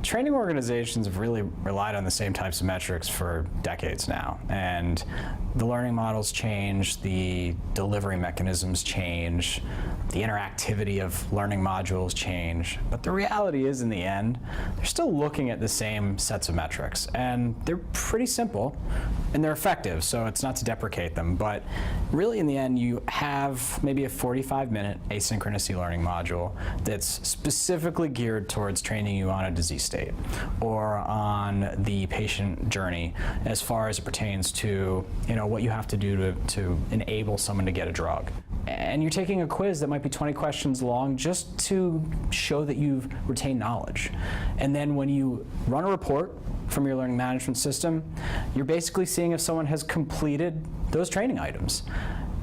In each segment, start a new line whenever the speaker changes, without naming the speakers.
Training organizations have really relied on the same types of metrics for decades now, and the learning models change, the delivery mechanisms change, the interactivity of learning modules change, but the reality is, in the end, they're still looking at the same sets of metrics, and they're pretty simple, and they're effective, so it's not to deprecate them, but really in the end, you have maybe a 45-minute asynchronous e-learning module that's specifically geared towards training you on a disease state or on the patient journey as far as it pertains to what you have to do to enable someone to get a drug. And you're taking a quiz that might be 20 questions long just to show that you've retained knowledge. And then when you run a report from your learning management system, you're basically seeing if someone has completed those training items.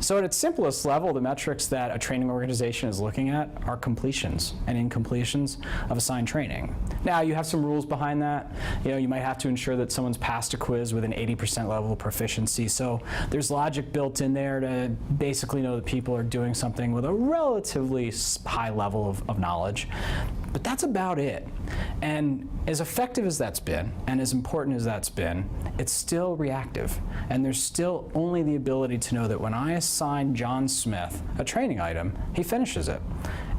So at its simplest level, the metrics that a training organization is looking at are completions and incompletions of assigned training. Now, you have some rules behind that. You might have to ensure that someone's passed a quiz with an 80% level of proficiency. So there's logic built in there to basically know that people are doing something with a relatively high level of knowledge. But that's about it. And as effective as that's been, and as important as that's been, it's still reactive. And there's still only the ability to know that when I assign John Smith a training item, he finishes it.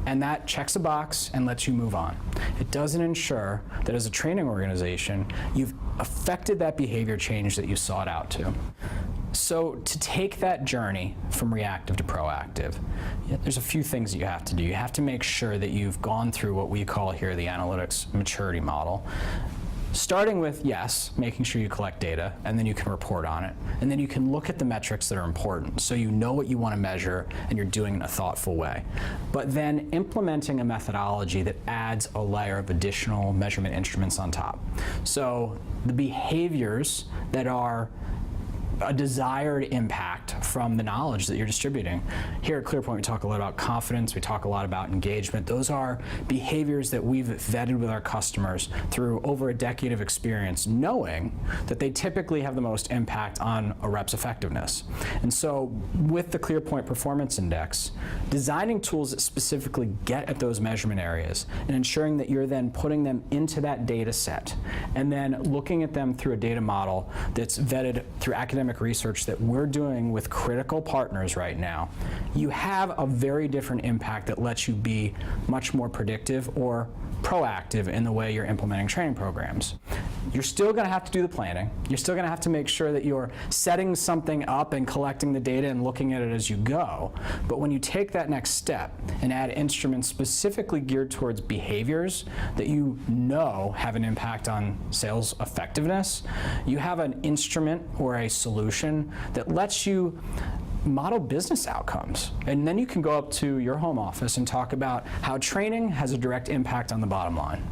And that checks a box and lets you move on. It doesn't ensure that as a training organization, you've affected that behavior change that you sought out to. So to take that journey from reactive to proactive, there's a few things that you have to do. You have to make sure that you've gone through what we call here the analytics maturity model. Starting with, yes, making sure you collect data, and then you can report on it. And then you can look at the metrics that are important, so you know what you want to measure, and you're doing it in a thoughtful way. But then implementing a methodology that adds a layer of additional measurement instruments on top. So the behaviors that are a desired impact from the knowledge that you're distributing. Here at ClearPoint, we talk a lot about confidence, we talk a lot about engagement. Those are behaviors that we've vetted with our customers through over a decade of experience, knowing that they typically have the most impact on a rep's effectiveness. And so with the ClearPoint Performance Index, designing tools that specifically get at those measurement areas and ensuring that you're then putting them into that data set and then looking at them through a data model that's vetted through academic research that we're doing with critical partners right now, you have a very different impact that lets you be much more predictive or proactive in the way you're implementing training programs. You're still going to have to do the planning. You're still going to have to make sure that you're setting something up and collecting the data and looking at it as you go. But when you take that next step and add instruments specifically geared towards behaviors that you know have an impact on sales effectiveness, you have an instrument or a solution that lets you model business outcomes. And then you can go up to your home office and talk about how training has a direct impact on the bottom line.